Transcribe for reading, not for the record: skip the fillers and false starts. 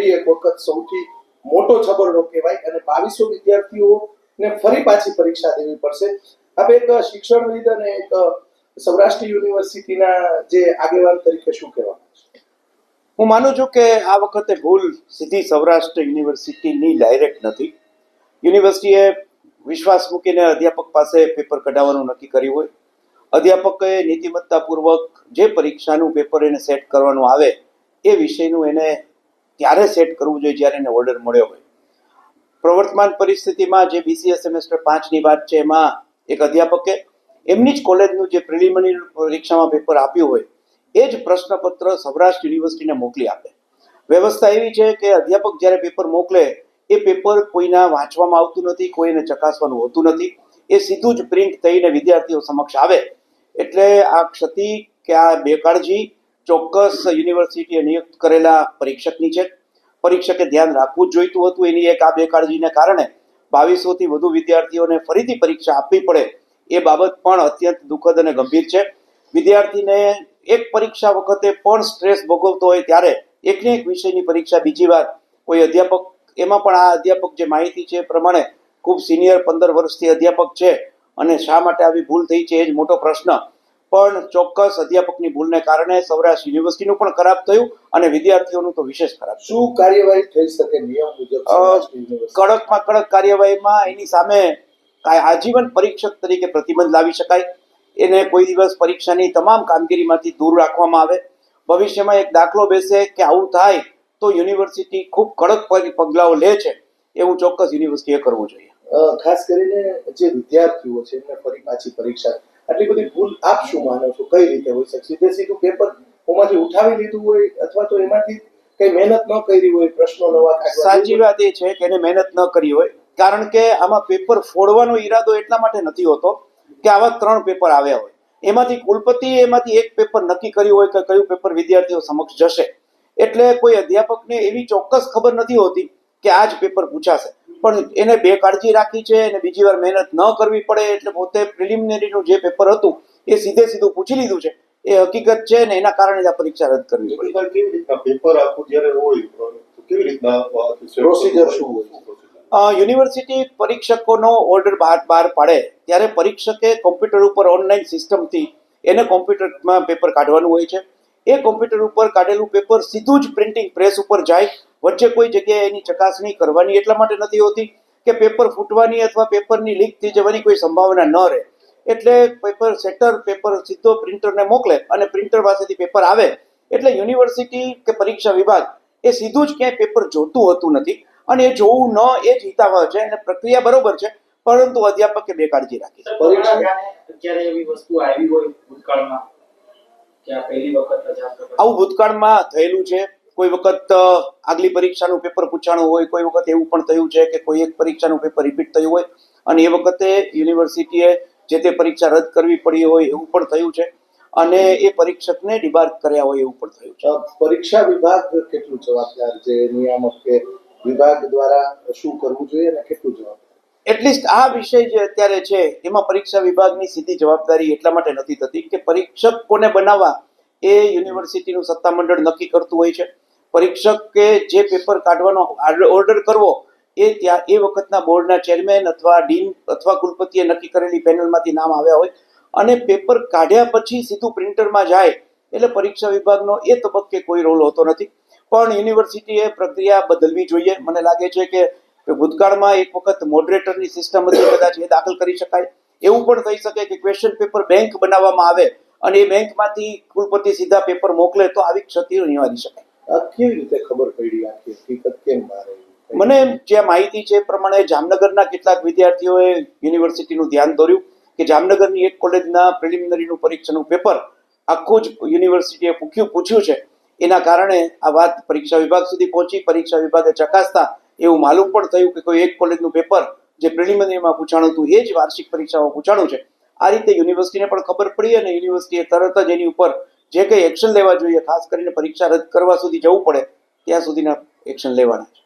ફરી એક વખત સૌથી મોટો છબરડો કહેવાય અને 2200 વિદ્યાર્થીઓને ફરી પાછી પરીક્ષા દેવી પડશે. આપ એક શિક્ષણવિદ અને એક સૌરાષ્ટ્ર યુનિવર્સિટીના જે આગેવાન તરીકે શું કહેવા માંગશો? હું માનું છું કે આ વખતે ભૂલ સીધી સૌરાષ્ટ્ર યુનિવર્સિટીની ડાયરેક્ટ નથી. યુનિવર્સિટીએ વિશ્વાસ મૂકીને અધ્યાપક પાસે પેપર કઢાવવાનું નક્કી કર્યું હોય. અધ્યાપકે નીતિમત્તાપૂર્વક જે પરીક્ષાનું પેપર એને સેટ કરવાનું આવે એ વિષયનું એને ત્યારે સેટ કરવું જોઈએ જ્યારે એને ઓર્ડર મળ્યો હોય. પ્રવર્તમાન પરિસ્થિતિમાં જે BCA સેમેસ્ટર 5ની વાત છે એમાં એક અધ્યાપકે એમની જ કોલેજનું જે પ્રિલિમિનરી પરીક્ષામાં પેપર આપ્યું હોય એ જ પ્રશ્નપત્ર સૌરાષ્ટ્ર યુનિવર્સિટીને મોકલી આપે. વ્યવસ્થા એવી છે કે અધ્યાપક જ્યારે પેપર મોકલે એ પેપર કોઈના વાંચવામાં આવતું નથી, કોઈને ચકાસવાનું હોતું નથી. એ સીધું જ પ્રિન્ટ થઈને વિદ્યાર્થીઓ સમક્ષ આવે. એટલે આ ક્ષતિ કે આ બેકાળજી ચોક્કસ યુનિવર્સિટીએ નિયુક્ત કરેલા પરીક્ષકની છે. પરીક્ષકે ધ્યાન રાખવું જ જોઈતું હતું. એની એક આ બેકાળજીને કારણે 2200થી વધુ વિદ્યાર્થીઓને ફરીથી પરીક્ષા આપવી પડે એ બાબત પણ અત્યંત દુઃખદ અને ગંભીર છે. વિદ્યાર્થીને એક પરીક્ષા વખતે પણ સ્ટ્રેસ ભોગવતો હોય ત્યારે એકને એક વિષયની પરીક્ષા બીજી વાર કોઈ અધ્યાપક, એમાં પણ આ અધ્યાપક જે માહિતી છે એ પ્રમાણે ખૂબ સિનિયર 15 વર્ષથી અધ્યાપક છે અને શા માટે આવી ભૂલ થઈ છે એ જ મોટો પ્રશ્ન. પણ ચોક્કસ અધ્યાપકની ભૂલને કારણે સૌરાષ્ટ્ર યુનિવર્સિટીનું પણ ખરાબ થયું અને વિદ્યાર્થીઓનું તો વિશેષ ખરાબ. શું કાર્યવાહી થઈ શકે નિયમ મુજબ? કડકમાં કડક કાર્યવાહીમાં એની સામે આજીવન પરીક્ષક તરીકે પ્રતિબંધ લાવી શકાય. એને કોઈ દિવસ પરીક્ષાની તમામ કામગીરીમાંથી દૂર રાખવામાં આવે. ભવિષ્યમાં એક દાખલો બેસે કે આવું થાય તો યુનિવર્સિટી ખૂબ કડક પગલાઓ લે છે એવું ચોક્કસ યુનિવર્સિટીએ કરવું જોઈએ. ખાસ કરીને જે વિદ્યાર્થીઓ છે એમને ફરી પાછી પરીક્ષા, આટલી બધી ભૂલ આપ શું માનો છો? કઈ રીતે હોય શકે? સીધું પેપર ઓમાંથી ઉઠાવી લીધું હોય અથવા તો એમાંથી કઈ મહેનત ન કરી હોય, પ્રશ્નો નવા કાઢવા? સાચી વાત એ છે કે એને મહેનત ન કરી હોય, કારણ કે આમાં પેપર ફોડવાનો ઈરાદો એટલા માટે નથી હોતો કે આવા 3 પેપર આવ્યા હોય, એમાંથી કુલપતિએ એમાંથી એક પેપર નક્કી કર્યું હોય કે કયું પેપર વિદ્યાર્થીઓ સમક્ષ જશે. એટલે કોઈ અધ્યાપકને એવી ચોક્કસ ખબર નથી હોતી કે આ જ પેપર પૂછાશે, પણ એને બેકાળજી રાખી છે અને બીજી વાર મહેનત ન કરવી પડે એટલે પોતે પ્રિલિમિનરીનું જે પેપર હતું એ સીધું પૂછી લીધું છે. એ હકીકત છે ને એના કારણે આ પરીક્ષા રદ કરવી પડી. કેવી રીતના પેપર આખું જ્યારે હોય કેવી રીતના પ્રોસિજર શું હોય? યુનિવર્સિટી પરીક્ષકોનો ઓર્ડર બહાર પાડે ત્યારે પરીક્ષકે કોમ્પ્યુટર ઉપર ઓનલાઈન સિસ્ટમથી એને કોમ્પ્યુટરમાં પેપર કાઢવાનું હોય છે. એ કોમ્પ્યુટર ઉપર કાઢેલું પેપર સીધું જ પ્રિન્ટિંગ પ્રેસ ઉપર જાય. વચ્ચે કોઈ જગ્યાએ એની ચકાસણી કરવાની એટલા માટે નથી હોતી કે પેપર ફૂટવાની અથવા પેપરની લીક થઈ જવાની કોઈ સંભાવના ન રહે. એટલે પેપર સેટર પેપર સીધો પ્રિન્ટરને મોકલે અને પ્રિન્ટર પાસેથી પેપર આવે એટલે યુનિવર્સિટી કે પરીક્ષા વિભાગ એ સીધું જ ક્યાંય પેપર જોતું હોતું નથી અને એ જોવું ન એ જ હિતાવહ છે અને પ્રક્રિયા બરોબર છે, પરંતુ અધ્યાપકે બેકાળજી રાખી છે. અત્યારે એવી વસ્તુ આવી હોય ભૂતકાળમાં કે આ પહેલી વખત આવું ભૂતકાળમાં થયેલું છે. કોઈ વખત આગલી પરીક્ષાનું પેપર પૂછાણું હોય, કોઈ વખત એવું પણ થયું છે કે કોઈ એક પરીક્ષાનું પેપર રિપીટ થયું હોય અને એ વખતે યુનિવર્સિટીએ જે તે પરીક્ષા રદ કરવી પડી હોય એવું પણ થયું છે અને એ પરીક્ષકને ડિબાર્ક કર્યા હોય એવું પણ થયું છે. પરીક્ષા વિભાગ કેટલું જવાબદાર છે? નિયામક કે વિભાગ દ્વારા શું કરવું જોઈએ અને કેટલું જવાબદાર? એટલીસ્ટ આ વિષય જે અત્યારે છે એમાં પરીક્ષા વિભાગની સીધી જવાબદારી એટલા માટે નથી થતી કે પરીક્ષકોને બનાવવા એ યુનિવર્સિટીનું સત્તામંડળ નક્કી કરતું હોય છે. પરીક્ષકે જે પેપર કાઢવાનો ઓર્ડર કરવો એ વખતના બોર્ડના ચેરમેન અથવા ડીન અથવા કુલપતિએ નક્કી કરેલી પેનલમાંથી નામ આવ્યા હોય અને પેપર કાઢ્યા પછી સીધું પ્રિન્ટરમાં જાય એટલે પરીક્ષા વિભાગનો એ તબક્કે કોઈ રોલ હોતો નથી. પણ યુનિવર્સિટીએ પ્રક્રિયા બદલવી જોઈએ. મને લાગે છે કે ભૂતકાળમાં એક વખત મોડરેટરની સિસ્ટમ હતી, કદાચ એ દાખલ કરી શકાય. એવું પણ થઈ શકે કે ક્વેશ્ચન પેપર બેંક બનાવવામાં આવે અને એ બેંકમાંથી કુલપતિ સીધા પેપર મોકલે તો આવી ક્ષતિઓ નિવારી શકાય. કેવી રીતે ખબર પડી? આખી હકીકત કેમ બહાર આવી? મને જે માહિતી છે એ પ્રમાણે જામનગરના કેટલાક વિદ્યાર્થીઓએ યુનિવર્સિટીનું ધ્યાન દોર્યું કે જામનગરની એક કોલેજના પ્રિલિમિનરીનું પરીક્ષાનું પેપર આખું જ યુનિવર્સિટીએ પૂછ્યું છે. એના કારણે આ વાત પરીક્ષા વિભાગ સુધી પહોંચી. પરીક્ષા વિભાગે ચકાસતા એવું માલુમ પણ થયું કે કોઈ એક કોલેજનું પેપર જે પ્રિલિમિનરીમાં પૂછાણું હતું એ જ વાર્ષિક પરીક્ષામાં પૂછાણું છે. આ રીતે યુનિવર્સિટીને પણ ખબર પડી અને યુનિવર્સિટીએ તરત જ એની ઉપર જે કંઈ એક્શન લેવા જોઈએ, ખાસ કરીને પરીક્ષા રદ કરવા સુધી જવું પડે ત્યાં સુધીના એક્શન લેવાના છે.